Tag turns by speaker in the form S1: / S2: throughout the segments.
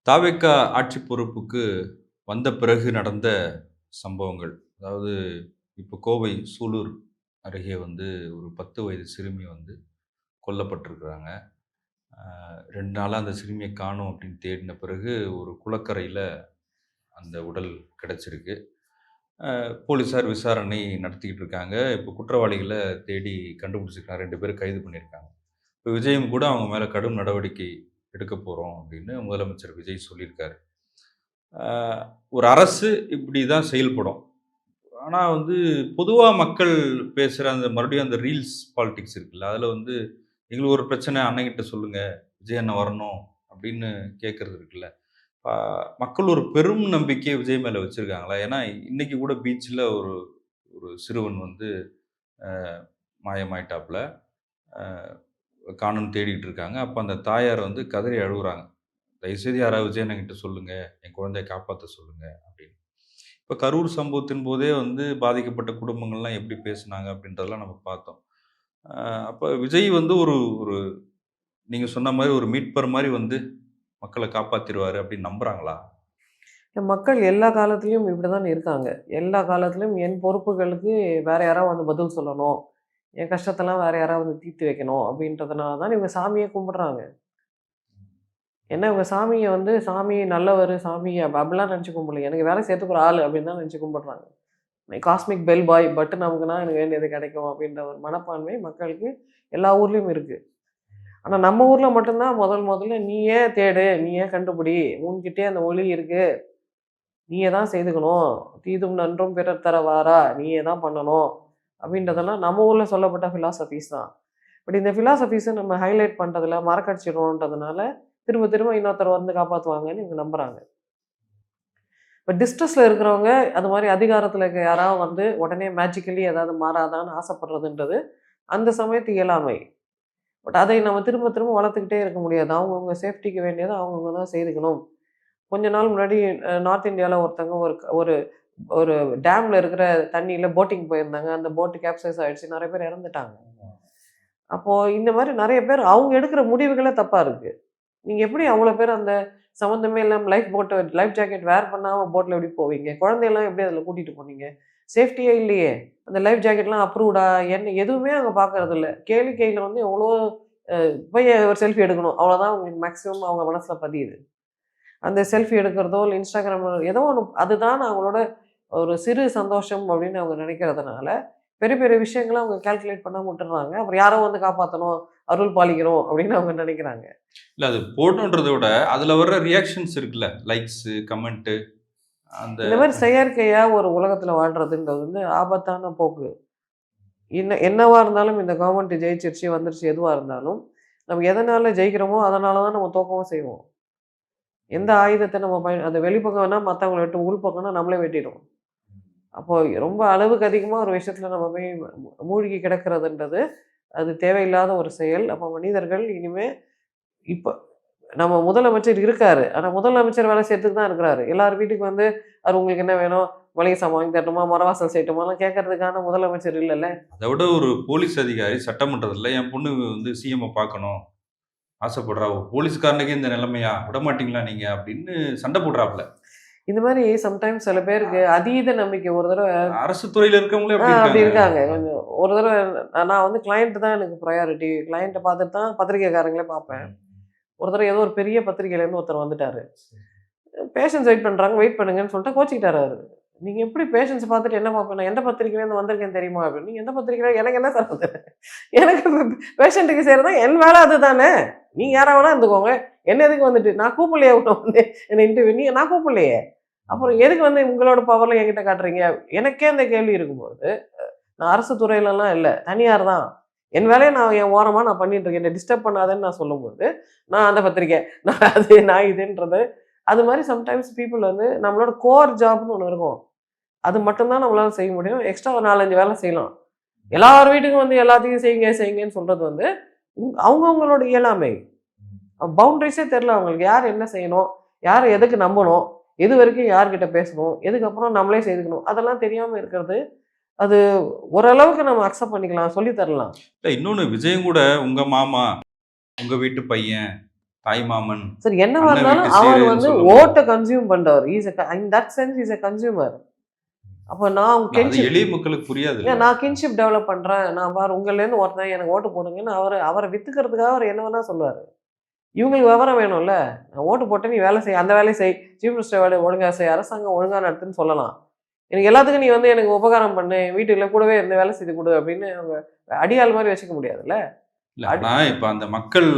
S1: தாவேக்கா ஆட்சி பொறுப்புக்கு வந்த பிறகு நடந்த சம்பவங்கள். அதாவது இப்போ கோவை சூலூர் அருகே வந்து ஒரு 10 வயது சிறுமி வந்து கொல்லப்பட்டிருக்கிறாங்க. 2 நாளா அந்த சிறுமிய காணோம் அப்படின்னு தேடின பிறகு ஒரு குளக்கரையில அந்த உடல் கிடைச்சிருக்கு. போலீஸார் விசாரணை நடத்திக்கிட்டு இருக்காங்க. இப்போ குற்றவாளிகள தேடி கண்டுபிடிச்சிருக்காங்க. 2 பேர கைது பண்ணியிருக்காங்க. இப்போ விஜயும் கூட அவங்க மேல கடும் நடவடிக்கை எடுக்கப் போறோம் அப்படின்னு முதலமைச்சர் விஜய் சொல்லியிருக்காரு. அ ஒரு அரசு இப்படி தான் செயல்படும். ஆனா வந்து பொதுவா மக்கள் பேசுற அந்த மறுபடியும் அந்த ரீல்ஸ் பாலிடிக்ஸ் இருக்குல்ல, அதில வந்து எங்களுக்கு ஒரு பிரச்சனை அண்ணங்கிட்ட சொல்லுங்க, விஜய் அண்ணன் வரணும் அப்படின்னு கேட்கறது இருக்குல்ல. அ மக்கள் ஒரு பெரும் நம்பிக்கைய விஜய் மேல வச்சிருக்காங்களா? ஏன்னா இன்னைக்கு கூட பீச்ல ஒரு ஒரு சிறுவன் வந்து அ மாயமாயிட்டாப்ல. அ காணோம்னு தேடிட்டு இருக்காங்க. அப்ப அந்த தாயார் வந்து கதறி அழுவுறாங்க. "தயவுசெய்து யாராவது விஜய் அண்ணங்கிட்ட சொல்லுங்க. என் குழந்தைய காப்பாத்த சொல்லுங்க" அப்படின்னு. இப்ப கரூர் சம்பவத்தின் போதே வந்து பாதிக்கப்பட்ட குடும்பங்கள்லாம் எப்படி பேசுனாங்க அப்படின்றதெல்லாம் நம்ம பார்த்தோம். அ அப்ப விஜய் வந்து ஒரு ஒரு நீங்க சொன்ன மாரி ஒரு மீட்பர் மாரி வந்து மக்கள காப்பாத்திருவாரு அப்படின்னு நம்புறாங்களா?
S2: மக்கள் எல்லா காலத்திலயும் இப்படிதான் இருக்காங்க. எல்லா காலத்திலயும் என் பொறுப்புகளுக்கு வேற யாராவது வந்து பதில் சொல்லணும். என் கஷ்டத்தெல்லாம் வேற யாராவது வந்து தீர்த்து வைக்கணும் அப்படின்றதுனால தான் இவங்க சாமியே கும்பிடுறாங்க. ஏன்னா இவங்க சாமிய வந்து சாமி நல்லவரு, சாமி அப்படிலாம் நினைச்சு கும்பிடல. எனக்கு வேலை செய்யறதுக்கு ஒரு ஆளு அப்படின்னு தான் நினைச்சு கும்பிடுறாங்க. காஸ்மிக் பெல் பாய் பட்டன் அமுக்குனா எனக்கு வேண்டியது கிடைக்கும் அப்படின்ற ஒரு மனப்பான்மை மக்களுக்கு எல்லா ஊர்லயும் இருக்கு. ஆனா நம்ம ஊர்ல மட்டும் தான் முதல்ல நீயே தேடு, நீயே கண்டுபிடி, உன்கிட்டயே அந்த ஒளி இருக்கு. நீயே தான் செய்துக்கணும். "தீதும் நன்றும் பிறர் தர வாரா" நீயே தான் பண்ணணும். அப்படின்றதெல்லாம் நம்ம ஊர்ல சொல்லப்பட்ட பிலாசபிஸ் தான். பட் இந்த பிலாசபிஸ நம்ம ஹைலைட் பண்றதுல மறக்கடிச்சிடுறோன்றதுனால, திரும்ப திரும்ப இன்னொருத்தர் வந்து காப்பாத்துவாங்கன்னு இவங்க நம்புறாங்க. இப்ப டிஸ்ட்ரெஸ்ல இருக்கிறவங்க, அது மாரி அதிகாரத்துல இருக்க யாராவது வந்து உடனே மேஜிக்கலி ஏதாவது மாறாதான்னு ஆசைப்படுறதுன்றது, அந்த சமயத்து இயலாமை. பட் அதை நம்ம திரும்ப திரும்ப வளர்த்துக்கிட்டே இருக்க முடியாது. அவங்கவங்க சேஃப்டிக்கு வேண்டியத அவங்கவங்க தான் செய்துக்கணும். கொஞ்ச நாள் முன்னாடி நார்த் இந்தியால ஒருத்தங்க ஒரு ஒரு ஒரு டேம்ல இருக்கிற தண்ணீல போட்டிங் போயிருந்தாங்க. அந்த போட் கேப்சைஸ் ஆயிடுச்சு. நெறைய பேர் இறந்துட்டாங்க. அப்போ இந்த மாரி நெறைய பேர் அவங்க எடுக்கிற முடிவுகளே தப்பா இருக்கு. நீங்க எப்படி அவ்வளோ பேர் அந்த சம்மந்தமே இல்லாம லைஃப் ஜாக்கெட் வேர் பண்ணாம போட்ல எப்படி போவீங்க? குழந்தையெல்லாம் எப்படி அதில கூட்டிட்டு போனீங்க? சேஃப்டியே இல்லையே! அந்த லைஃப் ஜாக்கெட்லாம் அப்ரூவ்டா? என்ன எதுவுமே அவங்க பார்க்கறதில்ல. கேளிக்கையில வந்து எவ்வளோ போய் ஒரு செல்ஃபி எடுக்கணும். அவ்வளோதான் அவங்களுக்கு மேக்ஸிமம் அவங்க மனசுல பதியுது. அந்த செல்ஃபி எடுக்கிறதோ, இல்ல Instagramல ஏதோ ஒண்ணு அதுதான் அவங்களோட ஒரு சிறு சந்தோஷம் அப்படின்னு அவங்க நினைக்கிறதுனால, பெரிய பெரிய விஷயங்கள அவங்க கால்குலேட் பண்ணாம விட்டுர்றாங்க. அப்புறம் யாரோ வந்து காப்பாத்தணும், அருள் பாலிக்கணும் அப்படின்னு அவங்க நினைக்கிறாங்க.
S1: இல்ல அது போடணுன்றத விட, அதுல வர்ற ரியாக்ஷன்ஸ் இருக்குல்ல. லைக்ஸு, கமெண்ட்டு அந்த
S2: இந்த மாரி செயற்கையா ஒரு உலகத்துல வாழ்றதுன்றது வந்து ஆபத்தான போக்கு. என்னவா இருந்தாலும் இந்த கவர்மெண்ட் ஜெயிச்சிருச்சு, வந்துருச்சு எதுவா இருந்தாலும், நம்ம எதனால ஜெயிக்கிறோமோ, அதனால தான் நம்ம தோக்கவும் செய்வோம். எந்த ஆயுதத்த நம்ம அந்த வெளிப்பக்கம்னா மத்தவங்கள வெட்டும், உள்பக்கம்னா நம்மளே வெட்டிடும். அப்போ ரொம்ப அளவுக்கு அதிகமா ஒரு விஷயத்துல நம்ம போய் மூழ்கி கிடக்கிறதுன்றது, அது தேவையில்லாத ஒரு செயல். அப்ப மனிதர்கள் இனிமே இப்ப நம்ம முதலமைச்சர் இருக்காரு. ஆனா முதலமைச்சர் வேலை செய்யறதுக்கு தான் இருக்கிறாரு. எல்லார் வீட்டுக்கு வந்து, "அவரு உங்களுக்கு என்ன வேணும்? மளிகை சாமான் வாங்கி தரட்டுமா? மொற வாசல் செய்யட்டுமாலாம்?" கேட்கறதுக்கான முதலமைச்சர் இல்லல்ல.
S1: அத விட ஒரு போலீஸ் அதிகாரி சட்டமன்றத்தில என் பொண்ணு வந்து சிஎம்ம பார்க்கணும் ஆசைப்படுறா. ஒரு போலீஸ்காரனுக்கே இந்த நிலைமையா? விடமாட்டீங்களா நீங்க? அப்படின்னு சண்டை போடுறாப்ல.
S2: இந்த மாரி சம்டைம்ஸ் சில பேருக்கு அதீத நம்பிக்கை ஒரு தடவ
S1: அரசு துறையில இருக்கவங்களே அப்படி
S2: அப்படி
S1: இருக்காங்க.
S2: இருக்காங்க. கொஞ்சம் ஒரு தடவ நான் வந்து கிளையண்ட் தான் எனக்கு ப்ரையாரிட்டி. கிளையண்ட்ட பார்த்துட்டு தான் பத்திரிக்கைக்காரங்களே பார்ப்பேன்.
S1: ம்.
S2: ஒரு தடவ ஏதோ ஒரு பெரிய பத்திரிக்கையிலேருந்து ஒருத்தர் வந்துட்டாரு. பேஷண்ட்ஸ் வெயிட் பண்றாங்க, வெயிட் பண்ணுங்கன்னு சொல்லிட்டு கோச்சிக்கிட்டாரு அவரு. "நீங்க எப்படி பேஷண்ட்ஸ் பார்த்துட்டு என்ன பார்ப்பேன்? நான் எந்த பத்திரிக்கையிலேருந்து வந்திருக்கேன் தெரியுமா?" அப்படின்னு. "நீங்க எந்த பத்திரிக்கையில எனக்கு என்ன சம்மந்தம்? எனக்கு பேஷண்ட்டுக்கு செய்றது என் வேலை அதுதானே. நீங்க யாரா வேணா இருந்துக்கோங்க. என்ன எதுக்கு வந்துட்டு நான் கூப்பிடலையே உன்ன வந்து என்ன இன்டர்வியூ நான் கூப்பிடலையே. அப்புறம் எதுக்கு வந்து உங்களோட பவர்லாம் என்கிட்ட காட்டுறீங்க?" எனக்கே அந்த கேள்வி இருக்கும்போது, நான் அரசு துறையிலலாம் இல்ல. தனியார் தான். என் வேலைய நான் என் ஓரமா நான் பண்ணிட்டு இருக்கேன். என்ன டிஸ்டர்ப் பண்ணாதன்னு நான் சொல்லும்போது, நான் அந்த பத்திரிக்கை, நான் அது, நான் இதுன்றது அது மாரி சம்டைம்ஸ் பீப்பிள் வந்து நம்மளோட கோர் ஜாப்ன்னு ஒண்ணு இருக்கும். அது மட்டும் தான் நம்மளால செய்ய முடியும். எக்ஸ்ட்ரா ஒரு 4, 5 வேலை செய்யலாம். எல்லார் வீட்டுக்கும் வந்து எல்லாத்தையும் செய்யுங்க, செய்யுங்கன்னு சொல்றது வந்து, அவங்கவங்களோட இயலாமை. பவுண்டரிஸே தெரியல அவங்களுக்கு. யார் என்ன செய்யணும்? யார எதுக்கு நம்பணும்? எதுவரைக்கும் யார்கிட்ட பேசணும்? எதுக்கப்புறம் நம்மளே செய்துக்கணும். அதெல்லாம் தெரியாம இருக்கிறது, அது ஓரளவுக்கு நம்ம அக்செப்ட் பண்ணிக்கலாம். சொல்லி தரலாம்.
S1: இல்ல இன்னொன்னு விஜயும் கூட உங்க மாமா, உங்க வீட்டு பையன், தாய்மாமன்,
S2: சார் என்னவா
S1: அண்ணன்
S2: இருந்தாலும்
S1: வீட்டு
S2: அவர்
S1: சீருன்னு
S2: வந்து
S1: சொல்லும்போது
S2: ஓட்ட கன்சியூம் பண்றவர். In that sense is a consumer. அப்ப நான்
S1: இல்ல, அது
S2: கின்ஷிப்
S1: எளிய மக்களுக்கு புரியாது இல்ல.
S2: நான் கின்ஷிப் டெவலப் பண்றேன். நான் பாரு உங்கள்லேருந்து ஒருத்தன் எனக்கு ஓட்டு போடுங்கன்னு அவர வித்துக்கிறதுக்காக அவர் என்ன வேணா சொல்லுவாரு. இவங்களுக்கு விவரம் வேணும்ல. நான் ஓட்டு போட்டேன் நீ வேலை செய். அந்த வேலைய செய். சீஃப் மினிஸ்டர் வேலைய ஒழுங்கா செய். அரசாங்கம் ஒழுங்கா நடத்துன்னு சொல்லலாம். எனக்கு எல்லாத்துக்கும் நீ வந்து எனக்கு உபகாரம் பண்ணு. வீட்டுல கூடவே இருந்து வேலை செய்து குடு அப்படின்னு அவங்க அடியாள் மாரி வச்சுக்க முடியாதுல்ல.
S1: இல்ல,
S2: அடி
S1: ஆனா இப்ப அந்த மக்கள்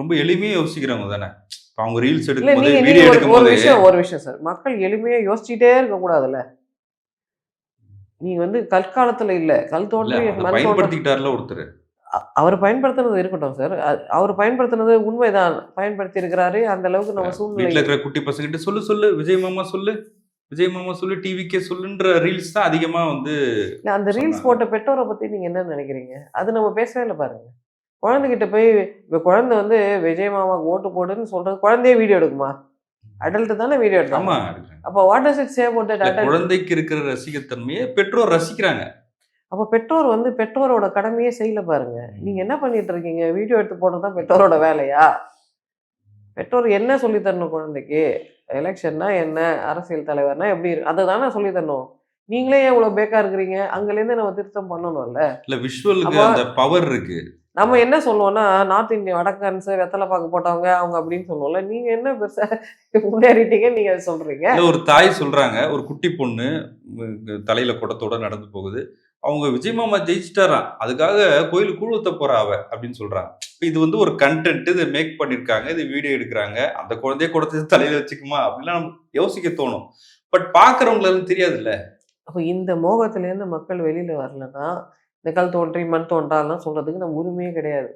S1: ரொம்ப எளிமையா யோசிக்கிறவங்க தானே. இப்ப அவங்க ரீல்ஸ்
S2: இல்ல
S1: எடுக்கும்போது,
S2: நீங்க நீங்க
S1: வீடியோ
S2: ஒரு ஒரு
S1: எடுக்கும்போது
S2: விஷயம் சார். மக்கள் எளிமையா யோசிச்சுட்டே இருக்கக்கூடாதுல்ல. நீங்க வந்து கற்காலத்துல இல்ல. கல்
S1: இல்ல,
S2: தோன்றி
S1: அத
S2: மண் தோன்ற
S1: பயன்படுத்திக்கிட்டார்ல ஒருத்தரு.
S2: அவர் பயன்படுத்தினது இருக்கட்டும் சார். அவர் பயன்படுத்தினது உண்மைதான். பயன்படுத்தி இருக்கிறாரு. அந்த அளவுக்கு நம்ம சூழ்நிலை
S1: வீட்ல இருக்கிற குட்டி பசங்ககிட்ட சொல்லு சொல்லு, விஜய் மாமா சொல்லு, விஜய் மாமா சொல்லு, டிவிக்கே சொல்லுன்ற ரீல்ஸ் தான் அதிகமா வந்து
S2: இல்ல அந்த ரீல்ஸ்
S1: சொன்னாங்க.
S2: போட்ட பெற்றோர பத்தி நீங்க என்ன நினைக்கிறீங்க? அது நம்ம பேசவே இல்ல பாருங்க. குழந்தைகிட்ட போய் இப்ப குழந்தை வந்து விஜய் மாமாக்கு ஓட்டு போடுன்னு சொல்றது குழந்தையே வீடியோ எடுக்குமா? அடல்ட் தானே வீடியோ எடுத்தாங்க.
S1: ஆமா.
S2: அப்ப what does it say about that
S1: இல்ல,
S2: அடல்ட்?
S1: குழந்தைக்கு இருக்கிற ரசிகத்தன்மைய பெற்றோர் ரசிக்கிறாங்க.
S2: அப்ப பெற்றோர் வந்து பெற்றோரோட கடமையே செய்யல பாருங்க. நீங்க என்ன பண்ணிட்டு இருக்கீங்க? வீடியோ எடுத்து போடுறது தான் பெற்றோரோட வேலையா? பெற்றோர் என்ன சொல்லி தரணும் குழந்தைக்கு? எலெக்ஷன்னா என்ன? அரசியல் தலைவர்னா எப்படி அததானே சொல்லி தரணும். நீங்களே ஏன் இவ்வளோ பேக்கா இருக்கிறீங்க? அங்கலேருந்து நம்ம திருத்தம் பண்ணணும்ல.
S1: இல்ல, விஷுவலுக்கு
S2: அப்போ
S1: அந்த பவர் இருக்கு.
S2: நம்ம என்ன சொல்லுவோம்னா, நார்த் இந்தியா வடக்கன்ஸ் வெத்தல பாக்கு போட்டவங்க அவங்க அப்படின்னு சொல்லுவோம்ல. நீங்க என்ன பெருசா முன்னேறிட்டீங்கன்னு நீங்க சொல்றீங்க?
S1: இல்ல, ஒரு தாய் சொல்றாங்க, ஒரு குட்டி பொண்ணு தலையில குடத்தோட நடந்து போகுது. அவங்க விஜய் மாமா ஜெயிச்சுட்டாராம். அதுக்காக கோயிலுக்கு கூழ் ஊத்த போறா அவ அப்படின்னு சொல்றாங்க. இது வந்து ஒரு கன்டென்ட். இத மேக் பண்ணியிருக்காங்க. இது வீடியோ எடுக்குறாங்க. அந்த குழந்தையே குடத்த தலையில வச்சுக்குமா? அப்படிலாம் நமக்கு யோசிக்க தோணும். பட் பார்க்கிறவங்களுக்கு தெரியாதுல்ல.
S2: அப்ப இந்த மோகத்திலேருந்து மக்கள் வெளியில வரலன்னா, இந்த கல் தோன்றி மண் தோன்றாலாம் சொல்றதுக்கு நம்ம உரிமையே கிடையாது.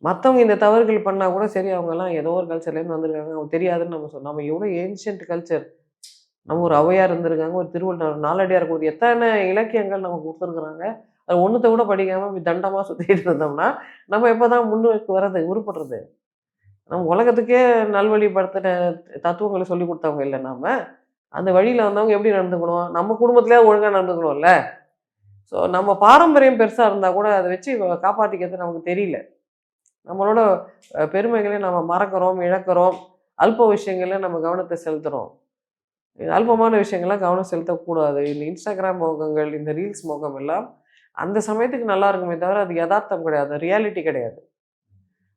S2: மத்தவங்க இந்த தவறுகள் பண்ணா கூட சரி அவங்கலாம் ஏதோ ஒரு கல்ச்சர்லேருந்து வந்திருக்காங்க. அவங்க தெரியாதுன்னு நம்ம சொல்லலாம். நம்ம எவ்வளோ ஏன்ஷியன்ட் கல்ச்சர். நம்ம ஒரு ஔவையார் இருந்திருக்காங்க. ஒரு திருவள்ளுவர், நாலடியார் கொடுத்து எத்தன இலக்கியங்கள் நமக்கு குடுத்துருக்குறாங்க. அது ஒண்ணுத்த கூட படிக்காம இப்படி தண்டமா சுத்திட்டு இருந்தோம்னா, நம்ம எப்பதான் முன்னுக்கு வர்றது? உருப்படுறது? நம்ம உலகத்துக்கே நல்வழிப்படுத்தின தத்துவங்கள சொல்லிக் குடுத்தவங்க இல்ல நாம. அந்த வழியில வந்தவங்க எப்படி நடந்துக்கணும்? நம்ம குடும்பத்திலேயாவது ஒழுங்கா நடந்துக்கணும்ல. ஸோ நம்ம பாரம்பரியம் பெருசா இருந்தா கூட அத வச்சு காப்பாத்திக்கிறது நமக்கு தெரியல. நம்மளோட பெருமைகள நம்ம மறக்கிறோம், இழக்கிறோம். அல்ப விஷயங்கள்ல நம்ம கவனத்த செலுத்துறோம். அல்பமான விஷயங்கள்ல கவனம் செலுத்தக்கூடாது. இந்த Instagram மோகங்கள், இந்த ரீல்ஸ் மோகம் எல்லாம் அந்த சமயத்துக்கு நல்லா இருக்குமே தவிர, அது எதார்த்தம் கிடையாது. ரியாலிட்டி கிடையாது.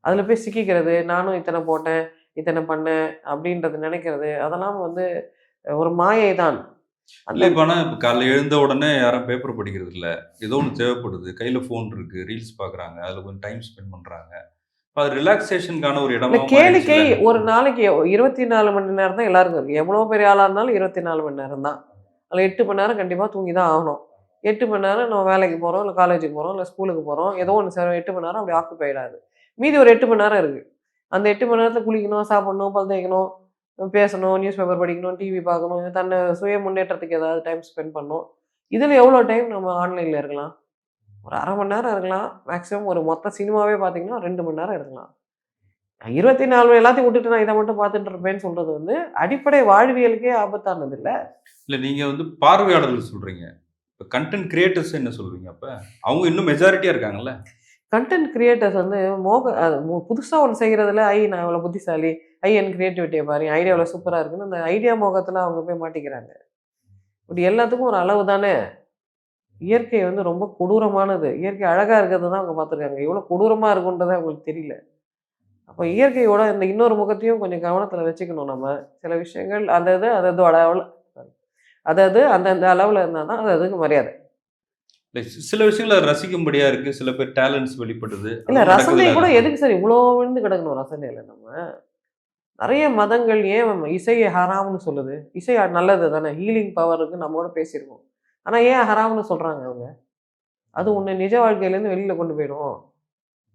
S2: அதுல போய் சிக்கிக்கிறது, நானும் இத்தன போட்டேன், இத்தன பண்ணேன் அப்படின்றது நினைக்கிறது, அதெல்லாம் வந்து ஒரு மாயை தான். அந்த
S1: இல்ல, இப்ப காலைல எழுந்த உடனே யாரும் பேப்பர் படிக்கிறது இல்ல. ஏதோ ஒண்ணு தேவைப்படுது. கையில ஃபோன் இருக்கு. ரீல்ஸ் பார்க்குறாங்க. அதுல கொஞ்சம் டைம் ஸ்பெண்ட் பண்றாங்க. இப்ப அது ரிலாக்சேஷனுக்கான ஒரு
S2: இல்ல
S1: இடமாவும்
S2: கேளிக்கை
S1: மாறிடுச்சுல்ல.
S2: ஒரு நாளைக்கு 24 மணி நேரம் தான் எல்லாருக்கும் இருக்கு. எவ்வளோ பெரிய ஆளா இருந்தாலும் 24 மணி நேரம் தான். அதுல 8 மணி நேரம் கண்டிப்பா தூங்கி தான் ஆகணும். 8 மணி நேரம் நம்ம வேலைக்கு போறோம், இல்ல காலேஜுக்கு போறோம், இல்ல ஸ்கூலுக்கு போறோம். ஏதோ ஒண்ணு செய்றோம் 8 மணி நேரம் அப்படி ஆக்குபைட் ஆகுது. மீதி ஒரு 8 மணி நேரம் இருக்கு. அந்த 8 மணி நேரத்துல குளிக்கணும், சாப்பிடணும், பல் தேய்க்கணும், பேசணும், நியூஸ் பேப்பர் படிக்கணும், டிவி பார்க்கணும், தன்னை சுய முன்னேற்றத்துக்கு ஏதாவது டைம் ஸ்பெண்ட் பண்ணணும். இதுல எவ்வளோ டைம் நம்ம ஆன்லைன்ல இருக்கலாம்? ஒரு 1/2 மணி நேரம் இருக்கலாம். மேக்ஸிமம் ஒரு மொத்த சினிமாவே பார்த்தீங்கன்னா 2 மணி நேரம் இருக்கலாம். 24 எல்லாத்தையும் விட்டுட்டு நான் இத மட்டும் பார்த்துட்டு இருப்பேன்னு சொல்றது வந்து, அடிப்படை வாழ்வியலுக்கே ஆபத்தானது இல்ல.
S1: இல்ல, நீங்க வந்து பார்வையாளர்கள் சொல்றீங்க. இப்ப கன்டென்ட் கிரியேட்டர்ஸ் என்ன சொல்றீங்க அப்ப? அவங்க இன்னும் மெஜாரிட்டியா இருக்காங்கல்ல.
S2: கன்டென்ட் கிரியேட்டர்ஸ் வந்து புதுசா ஒண்ணு செய்றதுல, நான் இவ்வளோ புத்திசாலி, என் கிரியேட்டிவிட்டிய பாரு, என் ஐடியா எவ்வளோ சூப்பரா இருக்குன்னு, அந்த ஐடியா மோகத்துல அவங்க போய் மாட்டிக்கிறாங்க. இப்படி எல்லாத்துக்கும் ஒரு அளவு தானே. இயற்கை வந்து ரொம்ப கொடூரமானது. இயற்கை அழகா இருக்கிறத தான் அவங்க பார்த்துருக்காங்க. எவ்வளோ கொடூரமா இருக்குன்றதே அவங்களுக்கு தெரியல. அப்ப இயற்கையோட இந்த இன்னொரு முகத்தையும் கொஞ்சம் கவனத்துல வச்சுக்கணும் நம்ம. சில விஷயங்கள் அது அது அததோட அளவுல அது அது அந்தந்த அளவுல இருந்தா தான் அது அதுக்கு மரியாதை.
S1: இல்ல, சில விஷயங்கள ரசிக்கும்படியா இருக்கு. சில பேர் டேலண்ட்ஸ் வெளிப்படுது.
S2: இல்ல
S1: அதுவும்
S2: ரசனை
S1: நடக்குதுல்ல
S2: கூட
S1: எல்லாமே.
S2: எதுக்கு சார் இவ்ளோ விழுந்து கிடக்கணும் ரசனையில நம்ம? நெறைய மதங்கள் ஏன் இசைய ஹராம்னு சொல்லுது? இசை நல்லது தானே. ஹீலிங் பவர் இருக்கு நம்மோட பேசியிருக்கோம். ஆனா ஏன் ஹராம்னு சொல்றாங்க அவங்க? அது உன்னை நிஜ வாழ்க்கையிலேருந்து வெளியில கொண்டு போயிடும்.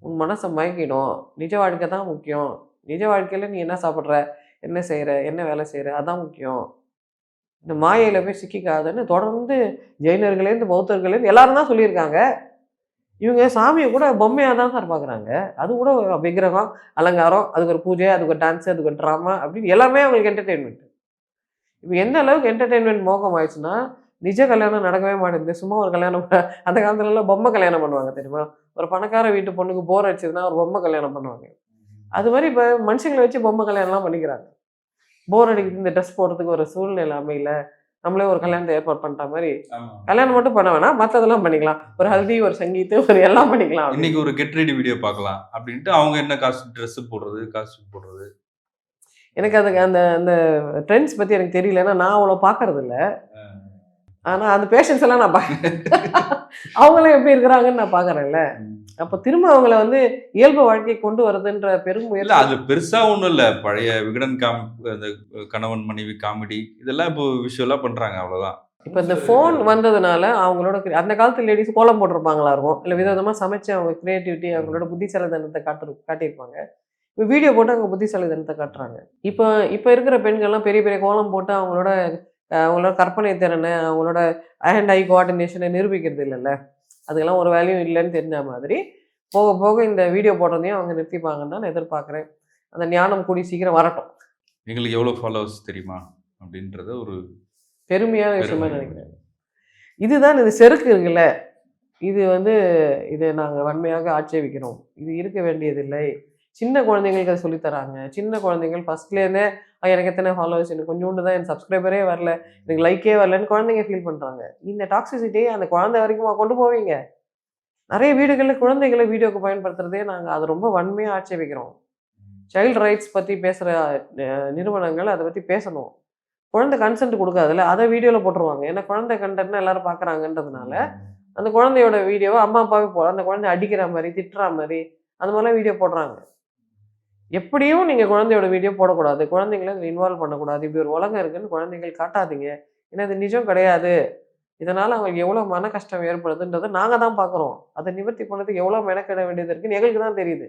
S2: உன் மனச மயக்கிடும். நிஜ வாழ்க்கை தான் முக்கியம். நிஜ வாழ்க்கையில நீ என்ன சாப்பிடுற? என்ன செய்ற? என்ன வேலை செய்ற? அதான் முக்கியம். இந்த மாயையில போய் சிக்கிக்காதன்னு தொடர்ந்து ஜெயினர்களேருந்து, பௌத்தர்களேருந்து எல்லாரும் தான் சொல்லியிருக்காங்க. இவங்க சாமிய கூட பொம்மையா தான் சார் பார்க்குறாங்க. அது கூட விக்கிரகம், அலங்காரம், அதுக்கு ஒரு பூஜை, அதுக்கு ஒரு டான்ஸ், அதுக்கு ஒரு ட்ராமா அப்படின்னு எல்லாமே அவங்களுக்கு என்டர்டெயின்மென்ட். இப்ப எந்த அளவுக்கு என்டர்டெயின்மென்ட் மோகம் ஆயிடுச்சுன்னா, நிஜ கல்யாணம் நடக்கவே மாட்டேங்குது. சும்மா ஒரு கல்யாணம் அந்த காலத்துலலாம் பொம்மை கல்யாணம் பண்ணுவாங்க தெரியுமா? ஒரு பணக்கார வீட்டு பொண்ணுக்கு போர் அடிச்சதுன்னா ஒரு பொம்மை கல்யாணம் பண்ணுவாங்க. அது மாதிரி இப்போ மனுஷங்களை வச்சு பொம்மை கல்யாணம்லாம் பண்ணிக்கிறாங்க. போர் அடிக்குது, இந்த ட்ரெஸ் போடுறதுக்கு ஒரு சூழ்நிலை அமையல, நம்மளே ஒரு கல்யாணத்தை ஏற்பாடு பண்ற மாதிரி.
S1: ஆமா.
S2: கல்யாணம் மட்டும் பண்ண வேணாம், மற்றதெல்லாம் பண்ணிக்கலாம். ஒரு ஹல்தி, ஒரு சங்கீத், ஒரு எல்லாம் பண்ணிக்கலாம் அப்படின்னு.
S1: இன்னைக்கு ஒரு கெட் ரெடி வீடியோ பார்க்கலாம் அப்படின்ட்டு அவங்க என்ன ட்ரெஸ் போடுறது, காஸ்டியூம் போடுறது.
S2: எனக்கு அதுக்கு அந்த அந்த ட்ரெண்ட்ஸ் பற்றி எனக்கு தெரியல, ஏன்னா நான் அவ்வளோ பார்க்கறது இல்லை. ஆனால் அந்த பேஷன்ஸ் எல்லாம் நான் அவங்களாம் எப்படி இருக்கிறாங்கன்னு நான் பார்க்குறேன்ல. அப்போ திரும்ப அவங்கள வந்து இயல்பு வாழ்க்கையை கொண்டு வருதுன்ற பெரும்
S1: இல்ல
S2: முயற்சி.
S1: அது பெருசா ஒண்ணும் இல்ல. பழைய விகடன் அந்த கணவன் மனைவி காமெடி இதெல்லாம் இப்போ விஷுவலா பண்றாங்க அவ்வளவுதான்.
S2: இப்போ இந்த ஃபோன் வந்ததுனால அவங்களோட அந்த காலத்து லேடிஸ் கோலம் போட்டிருப்பாங்களா இருக்கும், இல்லை விதவிதமாக சமைச்சு அவங்க கிரியேட்டிவிட்டி, அவங்களோட புத்திசாலித்தனத்தை காட்டியிருப்பாங்க. இப்போ வீடியோ போட்டு அவங்க புத்திசாலித்தனத்தை காட்டுறாங்க. இப்போ இப்போ இருக்கிற பெண்கள்லாம் பெரிய பெரிய கோலம் போட்டு அவங்களோட கற்பனை திறனை, அவங்களோட ஹேண்ட் ஐ கோஆர்டினேஷனை நிரூபிக்கிறது இல்லைல்ல. அதுக்கெல்லாம் ஒரு வேல்யூ இல்லைன்னு தெரிஞ்ச மாதிரி போக போக இந்த வீடியோ போடுறதையும் அவங்க நிறுத்திப்பாங்கன்னு தான் நான் எதிர்பார்க்குறேன். அந்த ஞானம் கூடி சீக்கிரம் வரட்டும்.
S1: எங்களுக்கு எவ்வளவு ஃபாலோவர்ஸ் தெரியுமா அப்படின்றத ஒரு
S2: பெருமையான விஷயமா நினைக்கிறேன். இதுதான் இது செருக்கு இருக்குல்ல, இது வந்து இதை நாங்கள் வன்மையாக ஆட்சேபிக்கிறோம். இது இருக்க வேண்டியதில்லை. சின்ன குழந்தைங்களுக்கு அதை சொல்லித்தராங்க. சின்ன குழந்தைகள் ஃபஸ்ட்லேருந்தே எனக்கு எத்தனை ஃபாலோவர்ஸ், எனக்கு கொஞ்சோண்டு தான், எனக்கு சப்ஸ்கிரைபரே வரல, எனக்கு லைக்கே வரலன்னு குழந்தைங்க ஃபீல் பண்ணுறாங்க. இந்த டாக்ஸிசிட்டியை அந்த குழந்தை வரைக்கும் கொண்டு போவீங்க. நிறைய வீடுகளில் குழந்தைகளை வீடியோக்கு பயன்படுத்துறதே நாங்கள் அதை ரொம்ப வன்மையாக ஆட்சேபிக்கிறோம். சைல்டு ரைட்ஸ் பற்றி பேசுகிற நிறுவனங்கள் அதை பற்றி பேசணும். குழந்தை கன்சென்ட் கொடுக்காதுல்ல, அதை வீடியோவில் போட்டுருவாங்க. ஏன்னா குழந்தை கண்டென்ட்னா எல்லாரும் பார்க்குறாங்கன்றதுனால அந்த குழந்தையோட வீடியோவை அம்மா அப்பாவே அந்த குழந்தை அடிக்கிற மாதிரி, திட்டுற மாதிரி, அந்த மாதிரிலாம் வீடியோ போடுறாங்க. எப்படியும் நீங்கள் குழந்தையோட வீடியோ போடக்கூடாது, குழந்தைங்கள இதில் இன்வால்வ் பண்ணக்கூடாது. இப்படி ஒரு உலகம் இருக்குன்னு குழந்தைகள் காட்டாதீங்க. ஏன்னா இது நிஜம் கிடையாது. இதனால் அவங்களுக்கு எவ்வளோ மன கஷ்டம் ஏற்படுதுன்றதை நாங்கள் தான் பார்க்குறோம். அதை நிவர்த்தி பண்ணதுக்கு எவ்வளோ மெனக்கிட வேண்டியது இருக்குன்னு எங்களுக்கு தான் தெரியுது.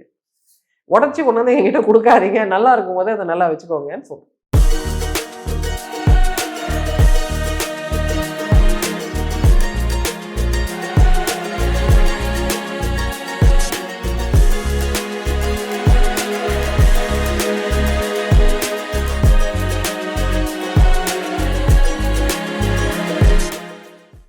S2: உடச்சி கொண்டு வந்து என்கிட்ட கொடுக்காதீங்க, நல்லா இருக்கும் போதே அதை நல்லா வச்சுக்கோங்கன்னு சொல்லுவோம்.